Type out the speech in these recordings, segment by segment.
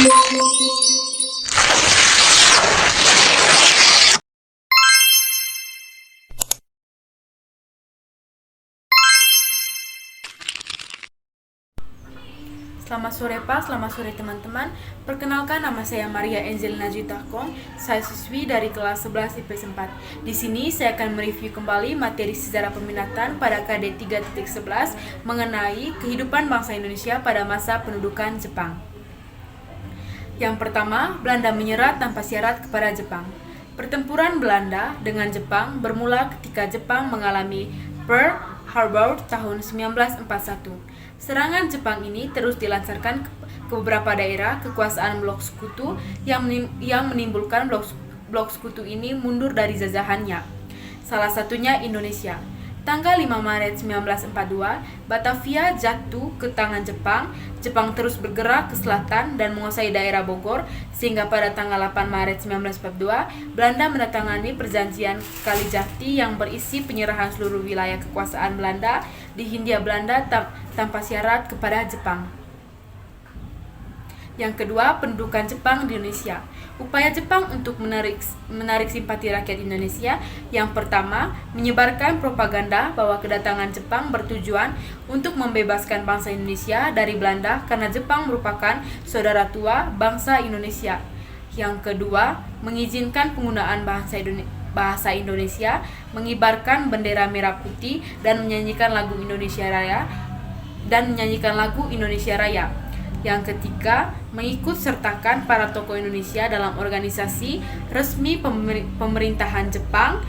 Selamat sore Pak, selamat sore teman-teman. Perkenalkan, nama saya Maria Angelina Jutakong. Saya siswi dari kelas 11 IPS 4. Di sini saya akan mereview kembali materi sejarah peminatan pada KD 3.11 mengenai kehidupan bangsa Indonesia pada masa pendudukan Jepang. Yang pertama, Belanda menyerah tanpa syarat kepada Jepang. Pertempuran Belanda dengan Jepang bermula ketika Jepang mengalami Pearl Harbor tahun 1941. Serangan Jepang ini terus dilancarkan ke beberapa daerah kekuasaan blok sekutu yang menimbulkan blok sekutu ini mundur dari jajahannya. Salah satunya Indonesia. Tanggal 5 Maret 1942, Batavia jatuh ke tangan Jepang. Jepang terus bergerak ke selatan dan menguasai daerah Bogor, sehingga pada tanggal 8 Maret 1942, Belanda menandatangani perjanjian Kalijati yang berisi penyerahan seluruh wilayah kekuasaan Belanda di Hindia Belanda tanpa syarat kepada Jepang. Yang kedua, pendudukan Jepang di Indonesia. Upaya Jepang untuk menarik simpati rakyat Indonesia. Yang pertama, menyebarkan propaganda bahwa kedatangan Jepang bertujuan untuk membebaskan bangsa Indonesia dari Belanda karena Jepang merupakan saudara tua bangsa Indonesia. Yang kedua, mengizinkan penggunaan bahasa Indonesia, mengibarkan bendera merah putih dan menyanyikan lagu Indonesia Raya. Yang ketiga, mengikut sertakan para tokoh Indonesia dalam organisasi resmi pemerintahan Jepang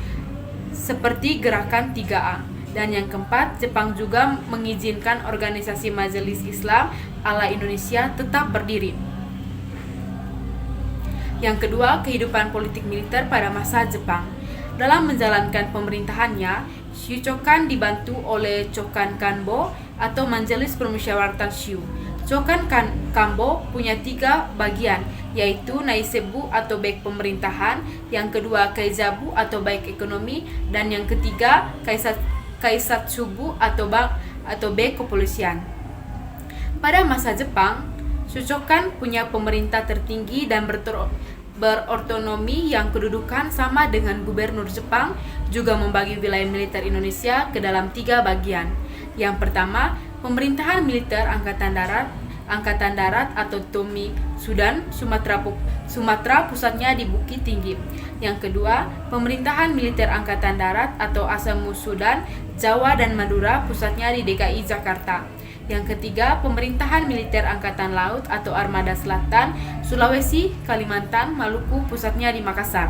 seperti Gerakan 3A. Dan yang keempat, Jepang juga mengizinkan organisasi Majelis Islam ala Indonesia tetap berdiri. Yang kedua, kehidupan politik militer pada masa Jepang. Dalam menjalankan pemerintahannya, Shuchokan dibantu oleh Chokan Kanbo atau Majelis Permusyawaratan Shu. Chokan Kanbo punya 3 bagian, yaitu Naisebu atau baik pemerintahan, yang kedua Kaizabu atau baik ekonomi, dan yang ketiga Kaisatsubu atau baik kepolisian. Pada masa Jepang, Shuchokan punya pemerintah tertinggi dan berotonomi yang kedudukan sama dengan gubernur Jepang, juga membagi wilayah militer Indonesia ke dalam 3 bagian. Yang pertama, pemerintahan militer Angkatan Darat atau Tomi Sudan, Sumatera pusatnya di Bukit Tinggi. Yang kedua, pemerintahan militer Angkatan Darat atau Asamu Sudan, Jawa dan Madura pusatnya di DKI Jakarta. Yang ketiga, pemerintahan militer Angkatan Laut atau Armada Selatan, Sulawesi, Kalimantan, Maluku pusatnya di Makassar.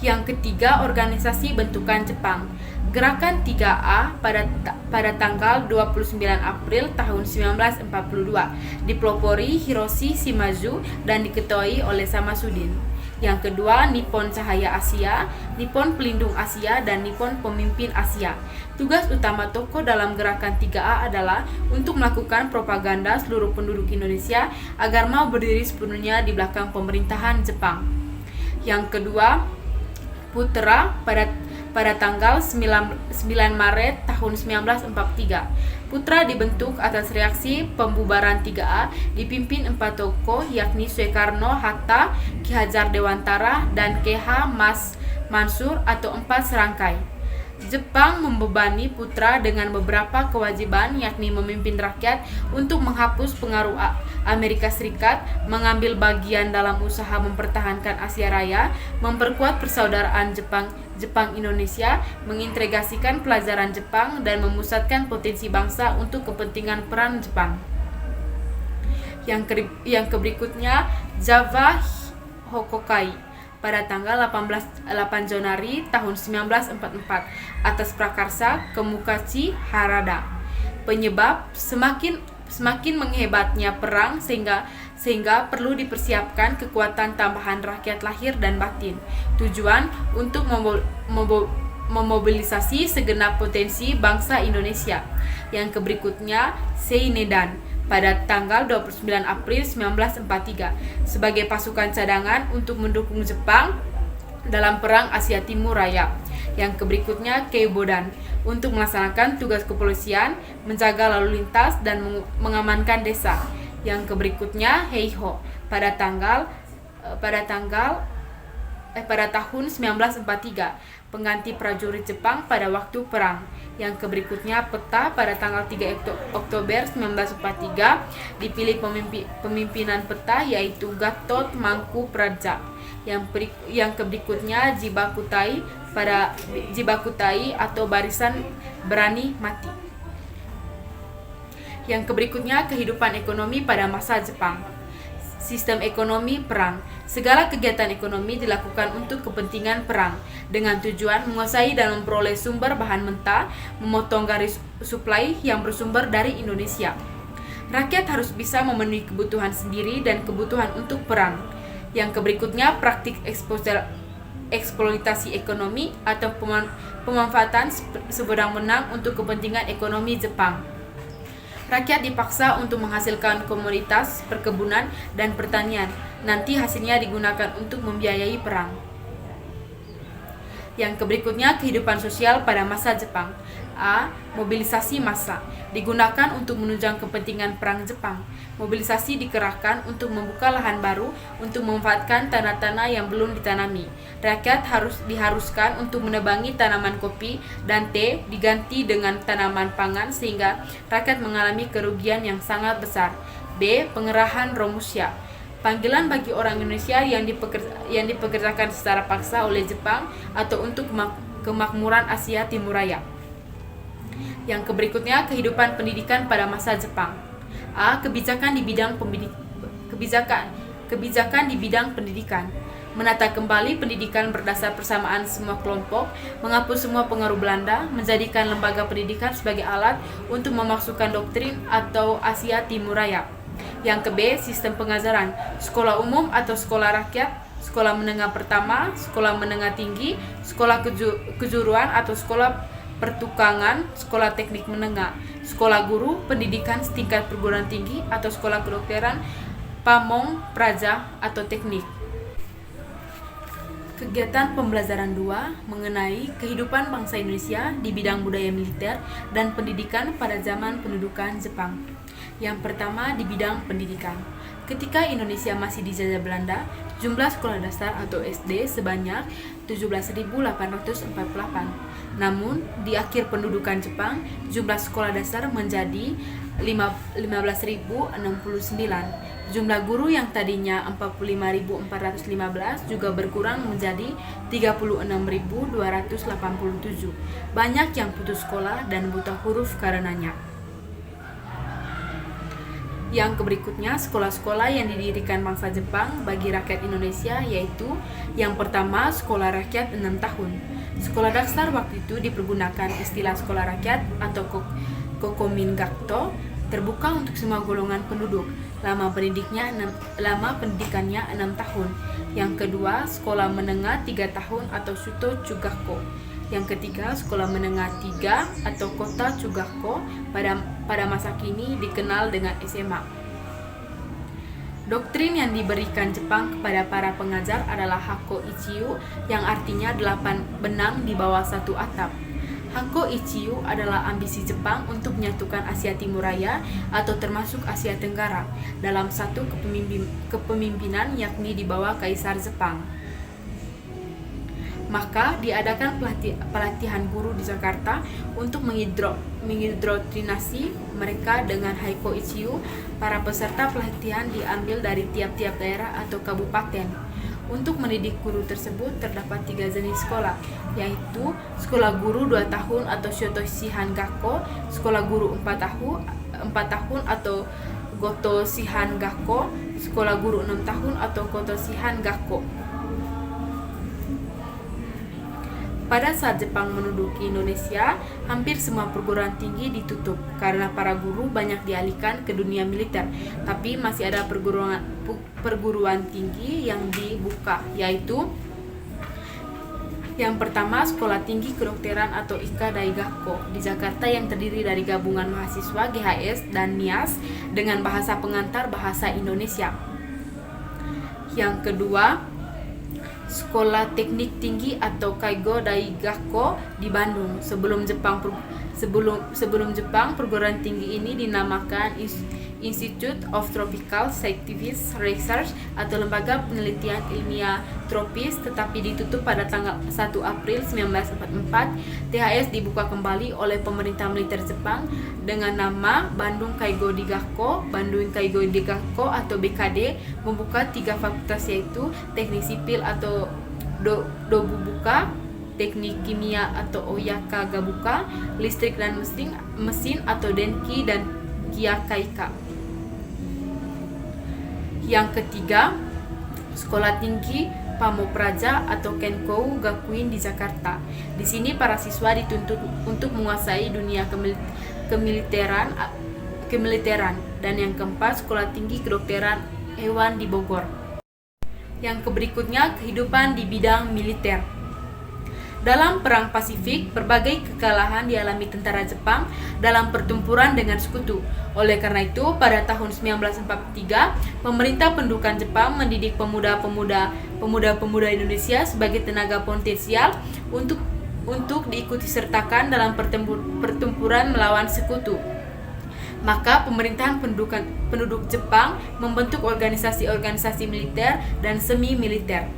Yang ketiga, organisasi bentukan Jepang. Gerakan 3A pada tanggal 29 April tahun 1942 dipelopori Hiroshi Shimazu dan diketuai oleh Samsudin. Yang kedua, Nippon Cahaya Asia, Nippon Pelindung Asia, dan Nippon Pemimpin Asia. Tugas utama tokoh dalam gerakan 3A adalah untuk melakukan propaganda seluruh penduduk Indonesia agar mau berdiri sepenuhnya di belakang pemerintahan Jepang. Yang kedua, Putra pada tanggal 9 Maret tahun 1943. Putra dibentuk atas reaksi pembubaran 3A dipimpin 4 tokoh, yakni Soekarno, Hatta, Ki Hajar Dewantara, dan K.H. Mansur atau 4 serangkai. Jepang membebani Putra dengan beberapa kewajiban, yakni memimpin rakyat untuk menghapus pengaruh Amerika Serikat, mengambil bagian dalam usaha mempertahankan Asia Raya, memperkuat persaudaraan Jepang-Indonesia, mengintegrasikan pelajaran Jepang, dan memusatkan potensi bangsa untuk kepentingan peran Jepang. Yang berikutnya, Java Hokokai pada tanggal 8 Januari tahun 1944 atas prakarsa Kemukachi Harada. Penyebab semakin menghebatnya perang sehingga perlu dipersiapkan kekuatan tambahan rakyat lahir dan batin. Tujuan untuk memobilisasi segenap potensi bangsa Indonesia. Yang berikutnya, Seinedan pada tanggal 29 April 1943 sebagai pasukan cadangan untuk mendukung Jepang dalam Perang Asia Timur Raya. Yang berikutnya, Keibodan untuk melaksanakan tugas kepolisian, menjaga lalu lintas dan mengamankan desa. Yang berikutnya Heiho pada tahun 1943, pengganti prajurit Jepang pada waktu perang. Yang berikutnya Peta pada tanggal 3 Oktober 1943, dipilih pemimpinan Peta yaitu Gatot Mangku Praja. Yang berikutnya Jibakutai atau barisan berani mati. Yang berikutnya kehidupan ekonomi pada masa Jepang. Sistem ekonomi perang. Segala kegiatan ekonomi dilakukan untuk kepentingan perang dengan tujuan menguasai dan memperoleh sumber bahan mentah, memotong garis suplai yang bersumber dari Indonesia. Rakyat harus bisa memenuhi kebutuhan sendiri dan kebutuhan untuk perang. Yang berikutnya praktik eksploitasi ekonomi atau pemanfaatan sewenang-wenang untuk kepentingan ekonomi Jepang. Rakyat dipaksa untuk menghasilkan komoditas perkebunan dan pertanian. Nanti hasilnya digunakan untuk membiayai perang. Yang berikutnya kehidupan sosial pada masa Jepang. A. Mobilisasi massa digunakan untuk menunjang kepentingan perang Jepang. Mobilisasi dikerahkan untuk membuka lahan baru untuk memanfaatkan tanah-tanah yang belum ditanami. Rakyat diharuskan untuk menebangi tanaman kopi dan teh diganti dengan tanaman pangan sehingga rakyat mengalami kerugian yang sangat besar. B. Pengerahan Romusha, panggilan bagi orang Indonesia yang dipekerjakan secara paksa oleh Jepang atau untuk kemakmuran Asia Timur Raya. Yang berikutnya kehidupan pendidikan pada masa Jepang. A. Kebijakan di bidang pendidikan. Menata kembali pendidikan berdasar persamaan semua kelompok, menghapus semua pengaruh Belanda, menjadikan lembaga pendidikan sebagai alat untuk memasukkan doktrin atau Asia Timur Raya. Yang B. Sistem pengajaran. Sekolah umum atau sekolah rakyat, sekolah menengah pertama, sekolah menengah tinggi, sekolah kejuruan atau sekolah pertukangan, sekolah teknik menengah, sekolah guru, pendidikan setingkat perguruan tinggi atau sekolah kedokteran, pamong, praja atau teknik. Kegiatan pembelajaran 2 mengenai kehidupan bangsa Indonesia di bidang budaya militer dan pendidikan pada zaman pendudukan Jepang. Yang pertama di bidang pendidikan. Ketika Indonesia masih dijajah Belanda, jumlah sekolah dasar atau SD sebanyak 17.848. Namun, di akhir pendudukan Jepang, jumlah sekolah dasar menjadi 15.069. Jumlah guru yang tadinya 45.415 juga berkurang menjadi 36.287. Banyak yang putus sekolah dan buta huruf karenanya. Yang berikutnya sekolah-sekolah yang didirikan bangsa Jepang bagi rakyat Indonesia yaitu yang pertama sekolah rakyat 6 tahun. Sekolah dasar waktu itu dipergunakan istilah sekolah rakyat atau kokomingakto, terbuka untuk semua golongan penduduk. Lama pendidikannya 6 tahun. Yang kedua sekolah menengah 3 tahun atau Shuto Chugakko. Yang ketiga, sekolah menengah 3 atau kota Chugakko pada masa kini dikenal dengan SMA. Doktrin yang diberikan Jepang kepada para pengajar adalah Hakko Ichiyu yang artinya 8 benang di bawah satu atap. Hakko Ichiyu adalah ambisi Jepang untuk menyatukan Asia Timur Raya atau termasuk Asia Tenggara dalam satu kepemimpinan yakni di bawah Kaisar Jepang. Maka diadakan pelatihan guru di Jakarta untuk mengindoktrinasi mereka dengan Hakko Ichiyu. Para peserta pelatihan diambil dari tiap-tiap daerah atau kabupaten. Untuk mendidik guru tersebut terdapat 3 jenis sekolah, yaitu sekolah guru 2 tahun atau Shoto Shihan Gakko, sekolah guru 4 tahun atau Goto Shihan Gakko, sekolah guru 6 tahun atau Koto Shihan Gakko. Pada saat Jepang menduduki Indonesia, hampir semua perguruan tinggi ditutup karena para guru banyak dialihkan ke dunia militer. Tapi masih ada perguruan tinggi yang dibuka, yaitu yang pertama Sekolah Tinggi Kedokteran atau Ika Daigakko di Jakarta yang terdiri dari gabungan mahasiswa GHS dan NIAS dengan bahasa pengantar bahasa Indonesia. Yang kedua Sekolah Teknik Tinggi atau Kaigo Daigakko di Bandung. Sebelum Jepang perguruan tinggi ini dinamakan Institute of Tropical Scientific Research atau Lembaga Penelitian Ilmiah Tropis, tetapi ditutup pada tanggal 1 April 1944. THS dibuka kembali oleh pemerintah militer Jepang dengan nama Bandung Kaigo Digakko atau BKD, membuka 3 fakultas yaitu Teknik Sipil atau Dobubuka, Teknik Kimia atau Oyaka Gabuka, Listrik dan Mesin atau Denki dan Kyakaika. Yang ketiga, Sekolah Tinggi Pamopraja atau Kenkou Gakuin di Jakarta. Di sini para siswa dituntut untuk menguasai dunia kemiliteran. Dan yang keempat, Sekolah Tinggi Kedokteran Hewan di Bogor. Yang berikutnya, kehidupan di bidang militer. Dalam Perang Pasifik, berbagai kekalahan dialami tentara Jepang dalam pertempuran dengan sekutu. Oleh karena itu, pada tahun 1943, pemerintah pendudukan Jepang mendidik pemuda-pemuda Indonesia sebagai tenaga potensial untuk diikuti sertakan dalam pertempuran melawan sekutu. Maka pemerintahan penduduk Jepang membentuk organisasi-organisasi militer dan semi-militer.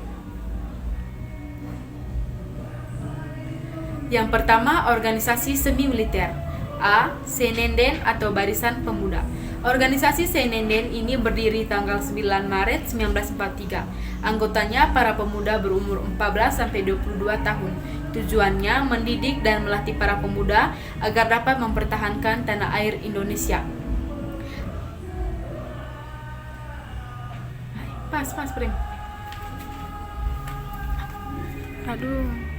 Yang pertama, organisasi semi-militer. A. Seinenden atau Barisan Pemuda. Organisasi Seinenden ini berdiri tanggal 9 Maret 1943. Anggotanya para pemuda berumur 14-22 tahun. Tujuannya mendidik dan melatih para pemuda agar dapat mempertahankan tanah air Indonesia. Pas, Prim. Aduh.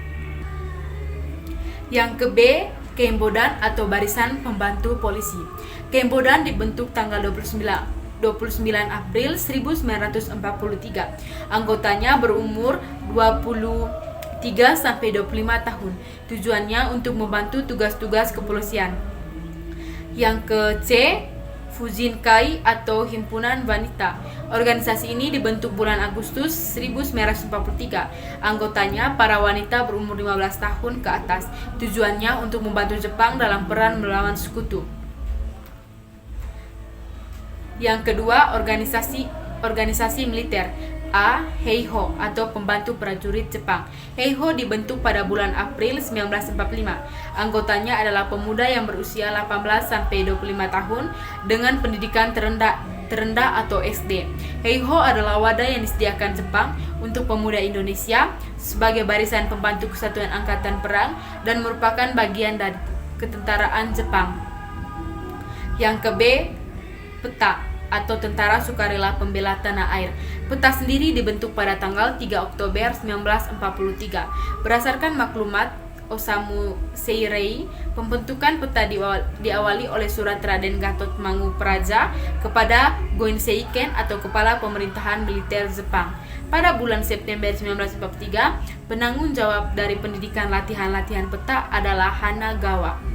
Yang ke B, Kembodan atau Barisan Pembantu Polisi. Kembodan dibentuk tanggal 29 April 1943. Anggotanya berumur 23-25 tahun. Tujuannya untuk membantu tugas-tugas kepolisian. Yang ke C, Fujinkai atau Himpunan Wanita. Organisasi ini dibentuk bulan Agustus 1943. Anggotanya para wanita berumur 15 tahun ke atas. Tujuannya untuk membantu Jepang dalam perang melawan sekutu. Yang kedua, organisasi militer. A. Heiho atau Pembantu Prajurit Jepang. Heiho dibentuk pada bulan April 1945. Anggotanya adalah pemuda yang berusia 18-25 tahun dengan pendidikan terendah atau SD. Heiho adalah wadah yang disediakan Jepang untuk pemuda Indonesia sebagai barisan pembantu kesatuan angkatan perang dan merupakan bagian dari ketentaraan Jepang. Yang ke B, Peta atau Tentara Sukarela Pembela Tanah Air. Peta sendiri dibentuk pada tanggal 3 Oktober 1943. Berdasarkan maklumat Osamu Seirei, pembentukan peta diawali oleh surat Raden Gatot Mangupraja kepada Goenseiken atau Kepala Pemerintahan Militer Jepang. Pada bulan September 1943, penanggung jawab dari pendidikan latihan-latihan peta adalah Hanagawa.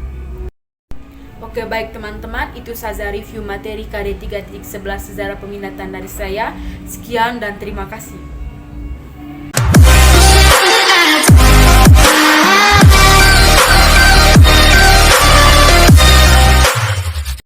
Oke, baik teman-teman, itu saja review materi KD 3.11 sejarah peminatan dari saya. Sekian dan terima kasih.